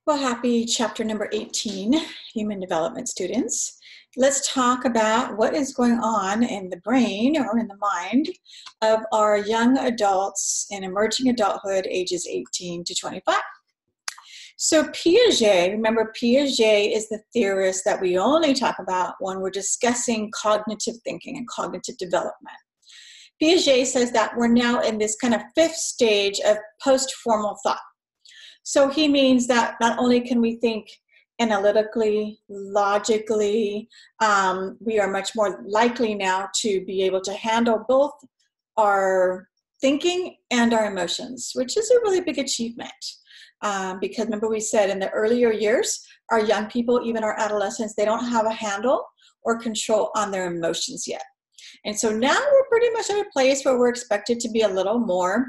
Well, happy chapter number 18, Human Development students. Let's talk about what is going on in the brain or in the mind of our young adults in emerging adulthood ages 18 to 25. So Piaget, remember Piaget is the theorist that we only talk about when we're discussing cognitive thinking and cognitive development. Piaget says that we're now in this kind of fifth stage of post-formal thought. So he means that not only can we think analytically, logically, we are much more likely now to be able to handle both our thinking and our emotions, which is a really big achievement. Because remember we said in the earlier years, our young people, even our adolescents, they don't have a handle or control on their emotions yet. And so now we're pretty much at a place where we're expected to be a little more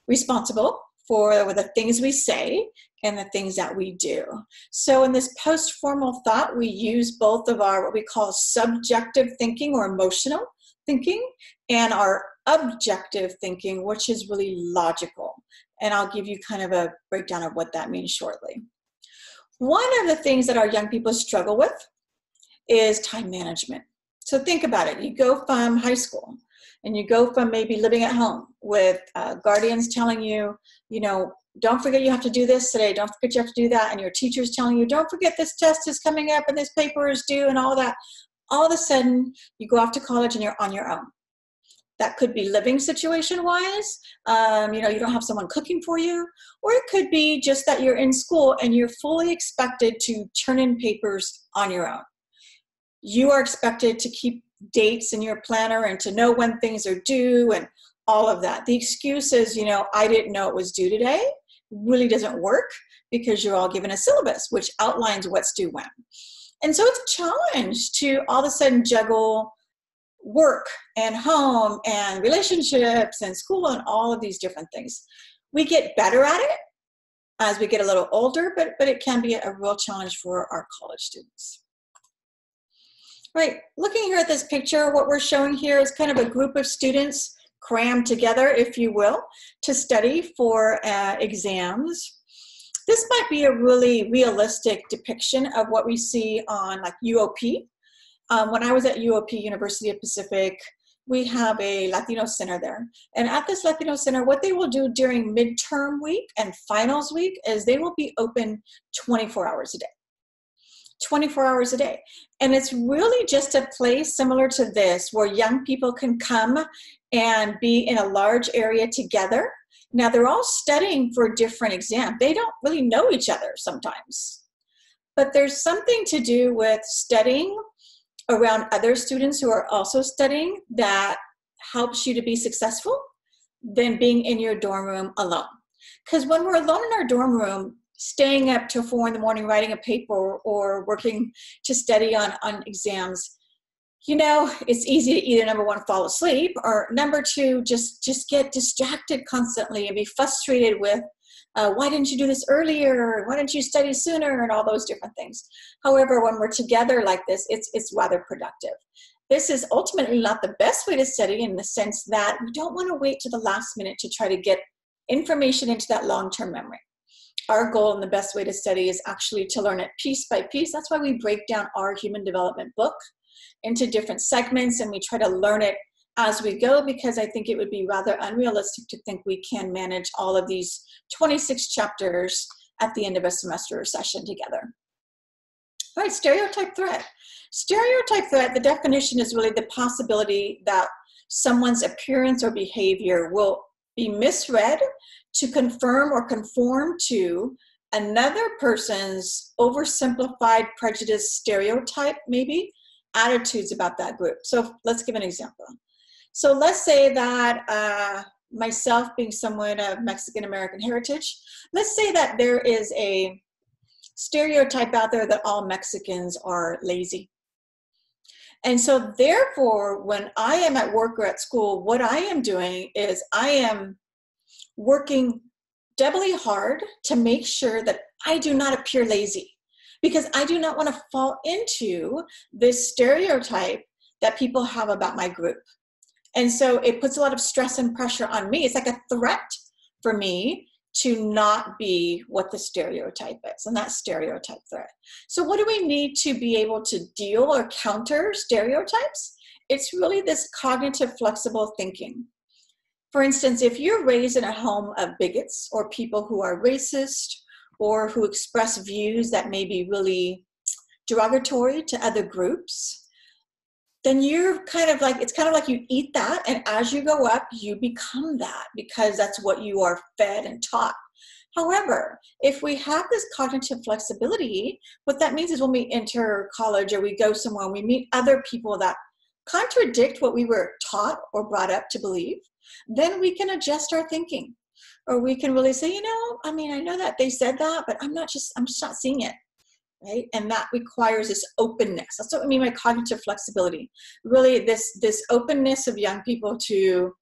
responsible for the things we say and the things that we do. So in this post-formal thought, we use both of our what we call subjective thinking or emotional thinking and our objective thinking, which is really logical. And I'll give you kind of a breakdown of what that means shortly. One of the things that our young people struggle with is time management. So think about it. You go from high school and you go from maybe living at home with guardians telling you, don't forget you have to do this today. Don't forget you have to do that. And your teacher's telling you, don't forget this test is coming up and this paper is due and all that. All of a sudden, you go off to college and you're on your own. That could be living situation-wise. You don't have someone cooking for you. Or it could be just that you're in school and you're fully expected to turn in papers on your own. You are expected to keep dates in your planner and to know when things are due and all of that. The excuse is, I didn't know it was due today, really doesn't work because you're all given a syllabus which outlines what's due when. And so it's a challenge to all of a sudden juggle work and home and relationships and school and all of these different things. We get better at it as we get a little older, but it can be a real challenge for our college students. Right, looking here at this picture, what we're showing here is kind of a group of students crammed together, if you will, to study for exams. This might be a really realistic depiction of what we see on like UOP. When I was at UOP, University of Pacific, we have a Latino center there. And at this Latino center, what they will do during midterm week and finals week is they will be open 24 hours a day. 24 hours a day. And it's really just a place similar to this where young people can come and be in a large area together. Now they're all studying for a different exam. They don't really know each other sometimes. But there's something to do with studying around other students who are also studying that helps you to be successful than being in your dorm room alone. Because when we're alone in our dorm room, staying up till 4 in the morning writing a paper or working to study on exams, it's easy to either number one, fall asleep, or number two, just get distracted constantly and be frustrated with why didn't you do this earlier? Why didn't you study sooner? And all those different things. However, when we're together like this, it's rather productive. This is ultimately not the best way to study in the sense that we don't want to wait to the last minute to try to get information into that long-term memory. Our goal and the best way to study is actually to learn it piece by piece. That's why we break down our human development book into different segments and we try to learn it as we go, because I think it would be rather unrealistic to think we can manage all of these 26 chapters at the end of a semester or session together. All right, stereotype threat. Stereotype threat, the definition is really the possibility that someone's appearance or behavior will be misread to confirm or conform to another person's oversimplified prejudice stereotype, maybe, attitudes about that group. So let's give an example. So let's say that myself being someone of Mexican-American heritage, let's say that there is a stereotype out there that all Mexicans are lazy. And so therefore, when I am at work or at school, what I am doing is I am working doubly hard to make sure that I do not appear lazy, because I do not want to fall into this stereotype that people have about my group. And so it puts a lot of stress and pressure on me. It's like a threat for me to not be what the stereotype is, and that's stereotype threat. So what do we need to be able to deal or counter stereotypes? It's really this cognitive flexible thinking. For instance, if you're raised in a home of bigots or people who are racist or who express views that may be really derogatory to other groups, then you're kind of like, it's kind of like you eat that, and as you go up, you become that because that's what you are fed and taught. However, if we have this cognitive flexibility, what that means is when we enter college or we go somewhere and we meet other people that contradict what we were taught or brought up to believe, then we can adjust our thinking. Or we can really say, I know that they said that, but I'm just not seeing it. Right? And that requires this openness. That's what I mean by cognitive flexibility. Really this openness of young people to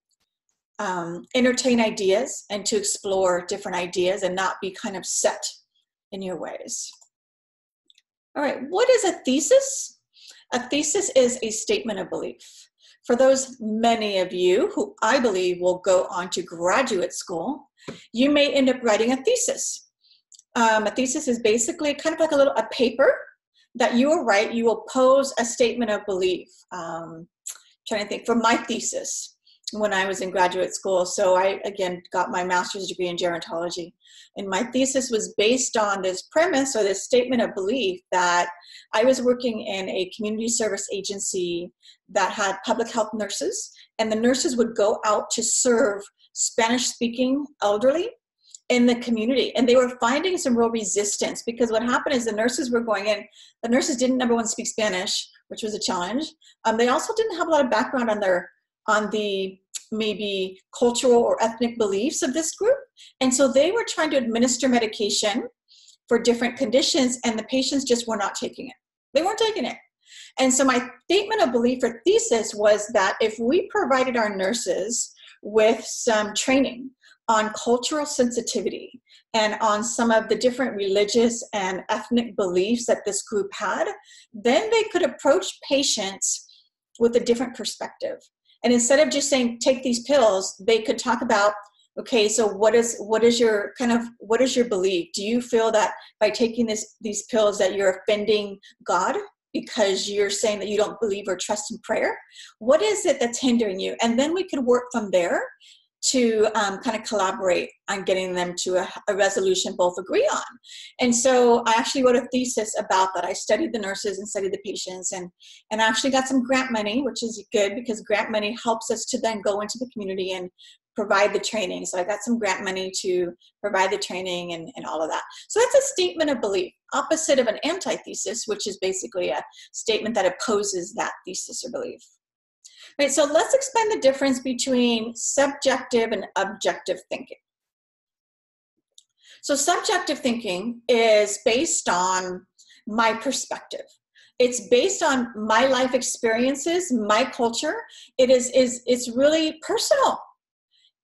entertain ideas and to explore different ideas and not be kind of set in your ways. All right, what is a thesis? A thesis is a statement of belief. For those many of you who I believe will go on to graduate school, you may end up writing a thesis. A thesis is basically kind of like a paper that you will write. You will pose a statement of belief. Trying to think, for my thesis when I was in graduate school. So I, again, got my master's degree in gerontology. And my thesis was based on this premise or this statement of belief that I was working in a community service agency that had public health nurses. And the nurses would go out to serve Spanish-speaking elderly in the community, and they were finding some real resistance because what happened is the nurses were going in. The nurses didn't, number one, speak Spanish, which was a challenge. They also didn't have a lot of background on the maybe cultural or ethnic beliefs of this group, and so they were trying to administer medication for different conditions, and the patients just were not taking it. They weren't taking it. And so my statement of belief or thesis was that if we provided our nurses with some training on cultural sensitivity and on some of the different religious and ethnic beliefs that this group had, then they could approach patients with a different perspective. And instead of just saying, take these pills, they could talk about, okay, so what is your belief? Do you feel that by taking these pills that you're offending God because you're saying that you don't believe or trust in prayer? What is it that's hindering you? And then we could work from there to kind of collaborate on getting them to a resolution both agree on. And so I actually wrote a thesis about that. I studied the nurses and studied the patients and actually got some grant money, which is good because grant money helps us to then go into the community and provide the training. So I got some grant money to provide the training and all of that. So that's a statement of belief, opposite of an antithesis, which is basically a statement that opposes that thesis or belief. Right, so let's explain the difference between subjective and objective thinking. So subjective thinking is based on my perspective. It's based on my life experiences, my culture. It's really personal.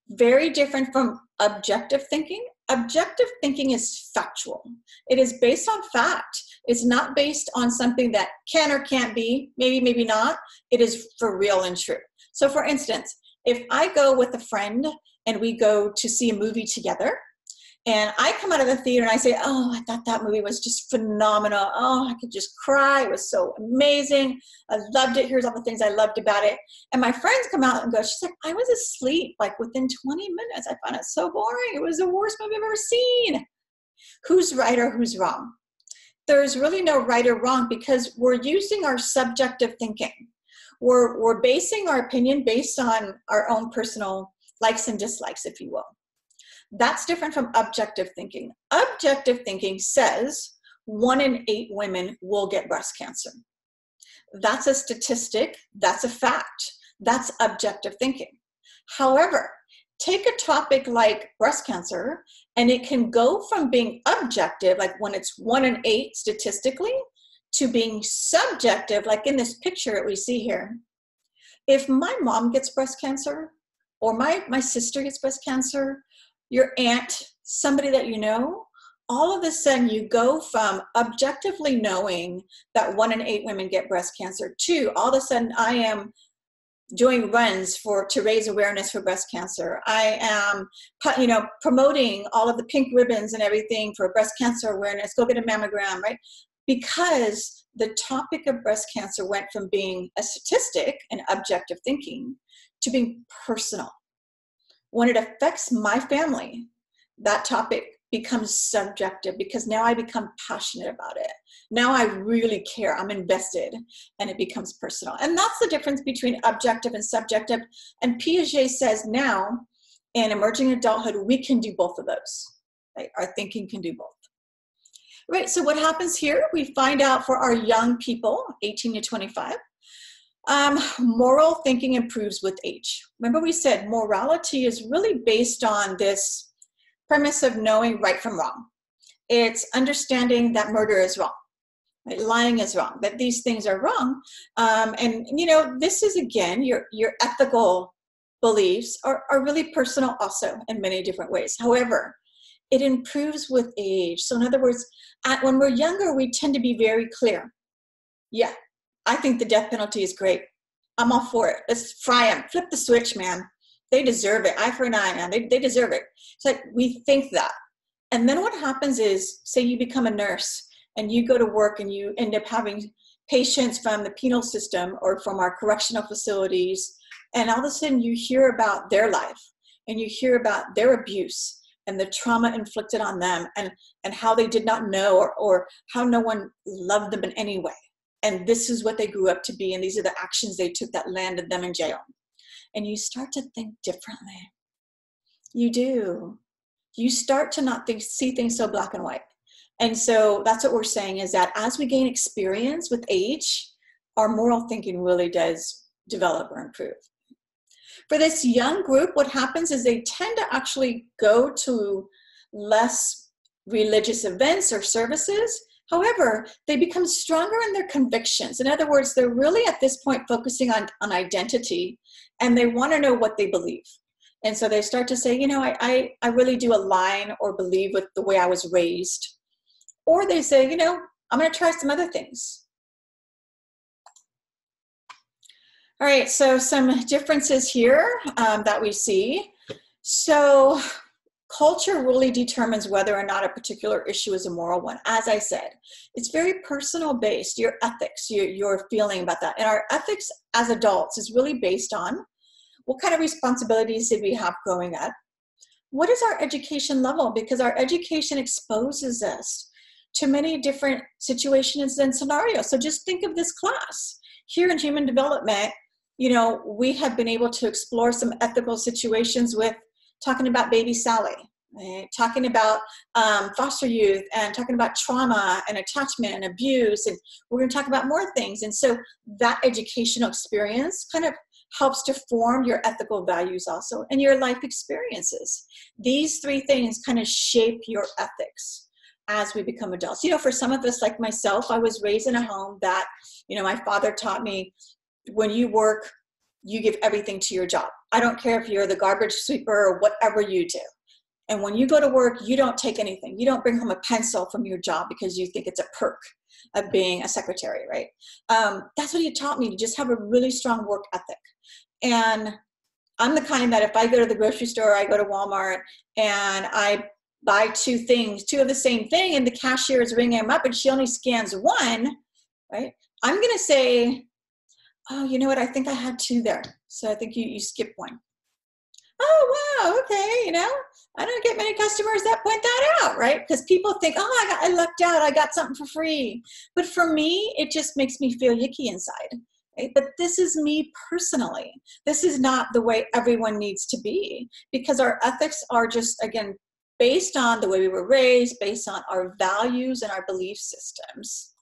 Very different from objective thinking. Objective thinking is factual. It is based on fact. It's not based on something that can or can't be, maybe, maybe not. It is for real and true. So for instance, if I go with a friend and we go to see a movie together, and I come out of the theater and I say, oh, I thought that movie was just phenomenal. Oh, I could just cry. It was so amazing. I loved it. Here's all the things I loved about it. And my friends come out and go, she's like, I was asleep like within 20 minutes. I found it so boring. It was the worst movie I've ever seen. Who's right or who's wrong? There's really no right or wrong because we're using our subjective thinking. We're basing our opinion based on our own personal likes and dislikes, if you will. That's different from objective thinking. Objective thinking says 1 in 8 women will get breast cancer. That's a statistic. That's a fact. That's objective thinking. However, take a topic like breast cancer, and it can go from being objective, like when it's 1 in 8 statistically, to being subjective, like in this picture that we see here. If my mom gets breast cancer, or my sister gets breast cancer, your aunt, somebody that you know, all of a sudden you go from objectively knowing that 1 in 8 women get breast cancer to all of a sudden I am doing runs to raise awareness for breast cancer. I am, promoting all of the pink ribbons and everything for breast cancer awareness. Go get a mammogram, right? Because the topic of breast cancer went from being a statistic and objective thinking to being personal. When it affects my family, that topic becomes subjective because now I become passionate about it. Now I really care, I'm invested, and it becomes personal. And that's the difference between objective and subjective. And Piaget says now, in emerging adulthood, we can do both of those. Right? Our thinking can do both. Right, so what happens here? We find out for our young people, 18 to 25, moral thinking improves with age. Remember we said morality is really based on this premise of knowing right from wrong. It's understanding that murder is wrong, right? Lying is wrong, that these things are wrong. And this is, again, your ethical beliefs are really personal also in many different ways. However, it improves with age. So in other words, when we're younger, we tend to be very clear. Yeah, I think the death penalty is great. I'm all for it. Let's fry them. Flip the switch, man. They deserve it. Eye for an eye, man. They deserve it. It's like we think that. And then what happens is, say you become a nurse and you go to work and you end up having patients from the penal system or from our correctional facilities, and all of a sudden you hear about their life and you hear about their abuse and the trauma inflicted on them and how they did not know or how no one loved them in any way. And this is what they grew up to be, and these are the actions they took that landed them in jail. And you start to think differently. You do. You start to not see things so black and white. And so that's what we're saying, is that as we gain experience with age, our moral thinking really does develop or improve. For this young group, what happens is they tend to actually go to less religious events or services. However, they become stronger in their convictions. In other words, they're really at this point focusing on identity, and they want to know what they believe. And so they start to say, I really do align or believe with the way I was raised. Or they say, I'm going to try some other things. All right, so some differences here that we see. So culture really determines whether or not a particular issue is a moral one. As I said, it's very personal based, your ethics, your feeling about that. And our ethics as adults is really based on what kind of responsibilities did we have growing up? What is our education level? Because our education exposes us to many different situations and scenarios. So just think of this class. Here in human development, we have been able to explore some ethical situations with talking about baby Sally, right? Talking about foster youth, and talking about trauma and attachment and abuse. And we're going to talk about more things. And so that educational experience kind of helps to form your ethical values also and your life experiences. These three things kind of shape your ethics as we become adults. For some of us, like myself, I was raised in a home that, my father taught me, when you work, you give everything to your job. I don't care if you're the garbage sweeper or whatever you do. And when you go to work, you don't take anything. You don't bring home a pencil from your job because you think it's a perk of being a secretary, right? That's what he taught me, to just have a really strong work ethic. And I'm the kind that if I go to the grocery store, I go to Walmart, and I buy two of the same thing, and the cashier is ringing them up and she only scans one, right? I'm going to say, oh, you know what? I think I had two there. So I think you skip one. Oh, wow. Okay. I don't get many customers that point that out, right? Because people think, oh, I lucked out. I got something for free. But for me, it just makes me feel yucky inside. Right? But this is me personally. This is not the way everyone needs to be, because our ethics are just, again, based on the way we were raised, based on our values and our belief systems.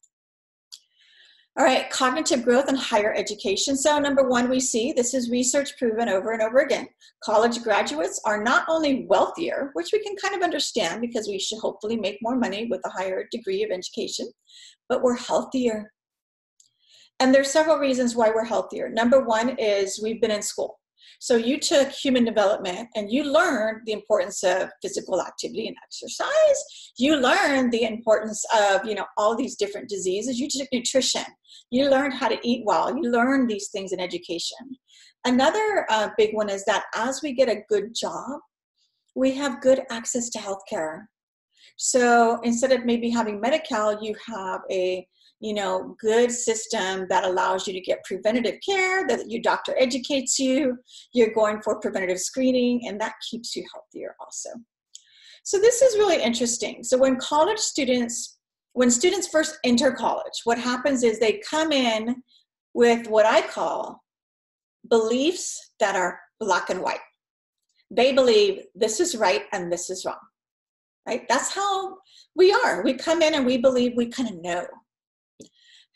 All right, cognitive growth and higher education. So number one, we see, this is research proven over and over again, college graduates are not only wealthier, which we can kind of understand because we should hopefully make more money with a higher degree of education, but we're healthier. And there's several reasons why we're healthier. Number one is we've been in school. So you took human development and you learned the importance of physical activity and exercise. You learned the importance of, all these different diseases. You took nutrition. You learned how to eat well. You learned these things in education. Another big one is that as we get a good job, we have good access to healthcare. So instead of maybe having Medi-Cal, you have a good system that allows you to get preventative care, that your doctor educates you, you're going for preventative screening, and that keeps you healthier also. So this is really interesting. So when students first enter college, what happens is they come in with what I call beliefs that are black and white. They believe this is right and this is wrong, right? That's how we are. We come in and we believe we kind of know.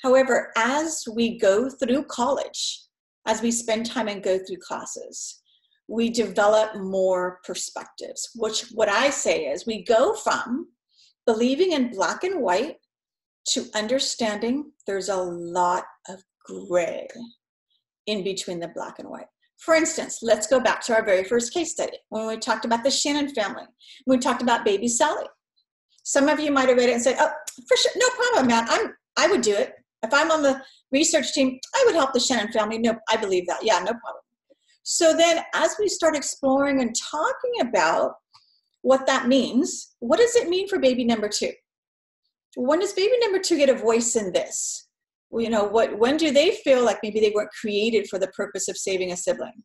However, as we go through college, as we spend time and go through classes, we develop more perspectives, which what I say is we go from believing in black and white to understanding there's a lot of gray in between the black and white. For instance, let's go back to our very first case study when we talked about the Shannon family. We talked about baby Sally. Some of you might have read it and said, oh, for sure, no problem, man. I would do it. If I'm on the research team, I would help the Shannon family. No, I believe that. Yeah, no problem. So then as we start exploring and talking about what that means, what does it mean for baby number 2? When does baby number 2 get a voice in this? When do they feel like maybe they weren't created for the purpose of saving a sibling?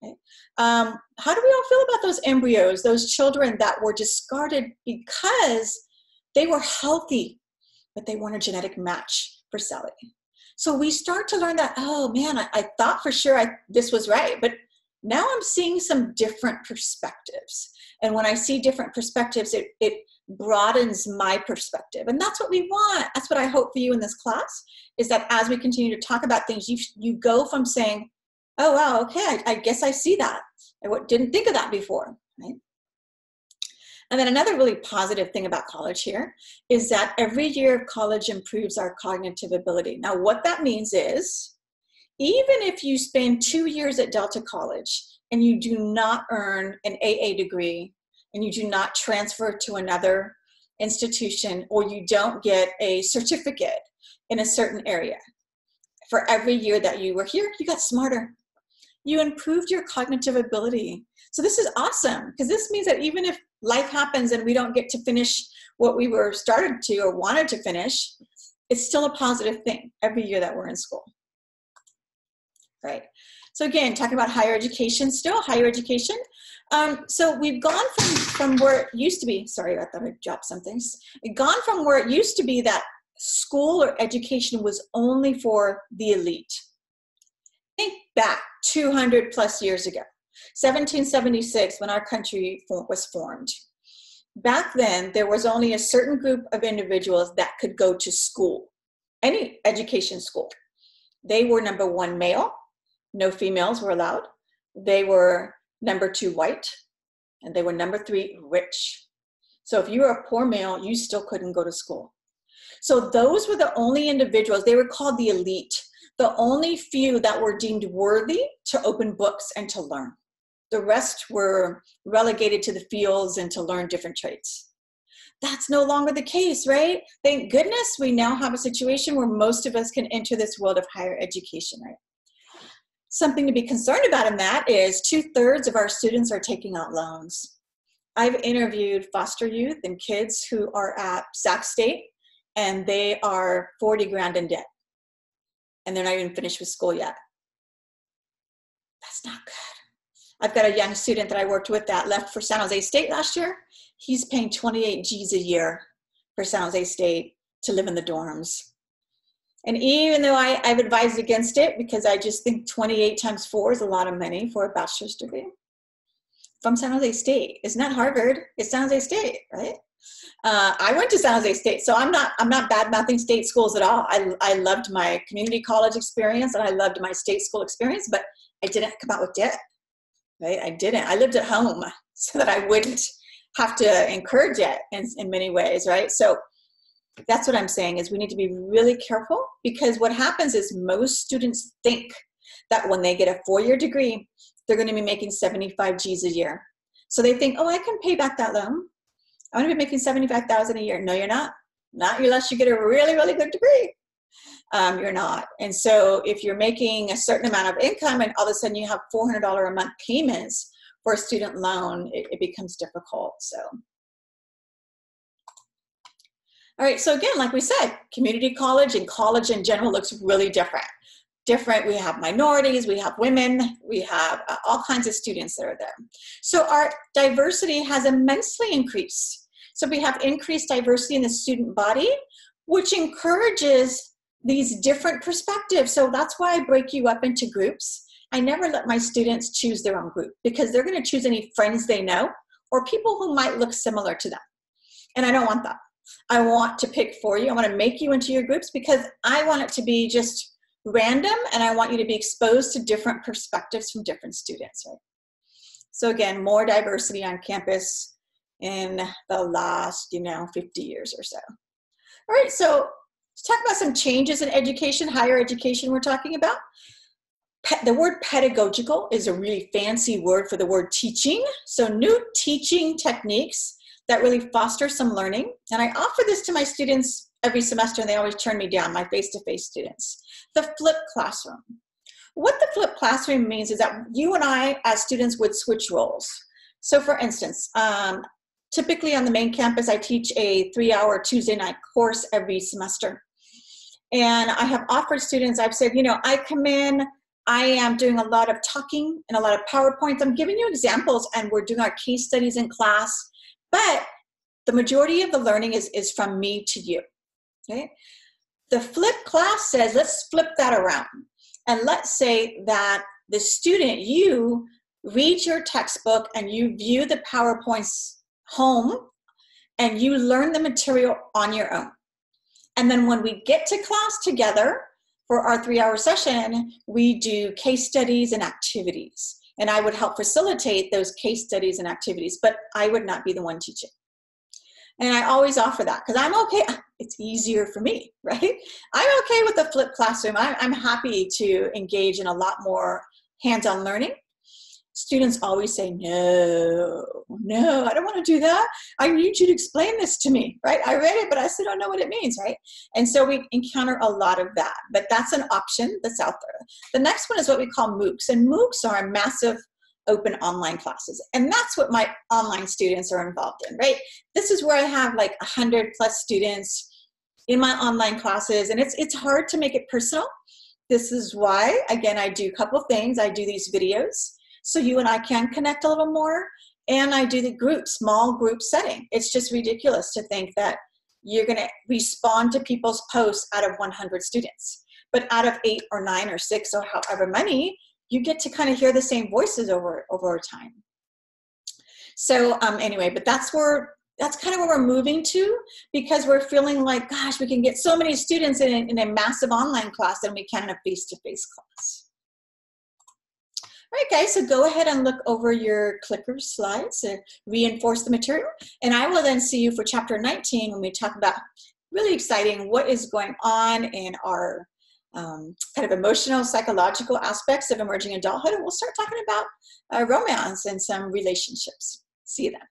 Okay. How do we all feel about those embryos, those children that were discarded because they were healthy, but they weren't a genetic match for Sally? So we start to learn that, oh man, I thought for sure this was right, but now I'm seeing some different perspectives. And when I see different perspectives, it broadens my perspective. And that's what we want. That's what I hope for you in this class, is that as we continue to talk about things, you go from saying, oh, wow, okay, I guess I see that. I didn't think of that before, right? And then another really positive thing about college here is that every year of college improves our cognitive ability. Now, what that means is, even if you spend 2 years at Delta College and you do not earn an AA degree and you do not transfer to another institution, or you don't get a certificate in a certain area, for every year that you were here, you got smarter. You improved your cognitive ability. So this is awesome, because this means that even if life happens and we don't get to finish what we were started to or wanted to finish, it's still a positive thing every year that we're in school. Right. So again, talking about higher education still, higher education. So we've gone from where it used to be, sorry, I thought I dropped something. We've gone from where it used to be that school or education was only for the elite. Think back 200 plus years ago, 1776, when our country was formed. Back then, there was only a certain group of individuals that could go to school, any education school. They were number 1, male. No females were allowed. They were number 2, white. And they were number 3, rich. So if you were a poor male, you still couldn't go to school. So those were the only individuals, they were called the elite, the only few that were deemed worthy to open books and to learn. The rest were relegated to the fields and to learn different trades. That's no longer the case, right? Thank goodness we now have a situation where most of us can enter this world of higher education, right? Something to be concerned about in that is 2/3 of our students are taking out loans. I've interviewed foster youth and kids who are at Sac State, and they are 40 grand in debt. And they're not even finished with school yet. That's not good. I've got a young student that I worked with that left for San Jose State last year. He's paying 28 G's a year for San Jose State to live in the dorms. And even though I've advised against it, because I just think 28 times 4 is a lot of money for a bachelor's degree from San Jose State. It's not Harvard, it's San Jose State, right? I went to San Jose State, so I'm not bad-mouthing state schools at all. I loved my community college experience and I loved my state school experience, but I didn't come out with debt, right? I didn't. I lived at home so that I wouldn't have to incur debt in many ways, right? So that's what I'm saying, is we need to be really careful, because what happens is most students think that when they get a 4-year degree they're going to be making 75 G's a year. So they think, oh, I can pay back that loan. I'm going to be making 75,000 a year. No, you're not. Not unless you get a really, really good degree. You're not. And so if you're making a certain amount of income and all of a sudden you have $400 a month payments for a student loan, it becomes difficult. So, all right. So again, like we said, community college and college in general looks really different. We have minorities, we have women, we have all kinds of students that are there. So our diversity has immensely increased. So we have increased diversity in the student body, which encourages these different perspectives. So that's why I break you up into groups. I never let my students choose their own group because they're going to choose any friends they know or people who might look similar to them. And I don't want that. I want to pick for you. I want to make you into your groups because I want it to be just random, and I want you to be exposed to different perspectives from different students, right? So again, more diversity on campus in the last, 50 years or so. All right, so let's talk about some changes in education, higher education we're talking about. The word pedagogical is a really fancy word for the word teaching. So new teaching techniques that really foster some learning. And I offer this to my students every semester, and they always turn me down, my face-to-face students. The flipped classroom. What the flipped classroom means is that you and I, as students, would switch roles. So for instance, typically on the main campus, I teach a 3-hour Tuesday night course every semester. And I have offered students, I've said, I come in, I am doing a lot of talking and a lot of PowerPoints. I'm giving you examples, and we're doing our case studies in class. But the majority of the learning is from me to you. Okay? The flipped class says, let's flip that around. And let's say that the student, you read your textbook and you view the PowerPoints home and you learn the material on your own. And then when we get to class together for our 3-hour session, we do case studies and activities. And I would help facilitate those case studies and activities, but I would not be the one teaching. And I always offer that because I'm okay. It's easier for me, right? I'm okay with the flipped classroom. I'm happy to engage in a lot more hands-on learning. Students always say, no, I don't want to do that. I need you to explain this to me, right? I read it, but I still don't know what it means, right? And so we encounter a lot of that, but that's an option that's out there. The next one is what we call MOOCs, and MOOCs are massive open online classes. And that's what my online students are involved in, right? This is where I have like 100+ students in my online classes, and it's hard to make it personal. This is why, again, I do a couple things. I do these videos so you and I can connect a little more, and I do the small group setting. It's just ridiculous to think that you're gonna respond to people's posts out of 100 students, but out of 8 or 9 or 6 or however many, you get to kind of hear the same voices over time. So anyway, but that's kind of where we're moving to, because we're feeling like, gosh, we can get so many students in a massive online class than we can in a face-to-face class. All right, guys, so go ahead and look over your clicker slides to reinforce the material. And I will then see you for chapter 19 when we talk about really exciting what is going on in our kind of emotional, psychological aspects of emerging adulthood. And we'll start talking about romance and some relationships. See you then.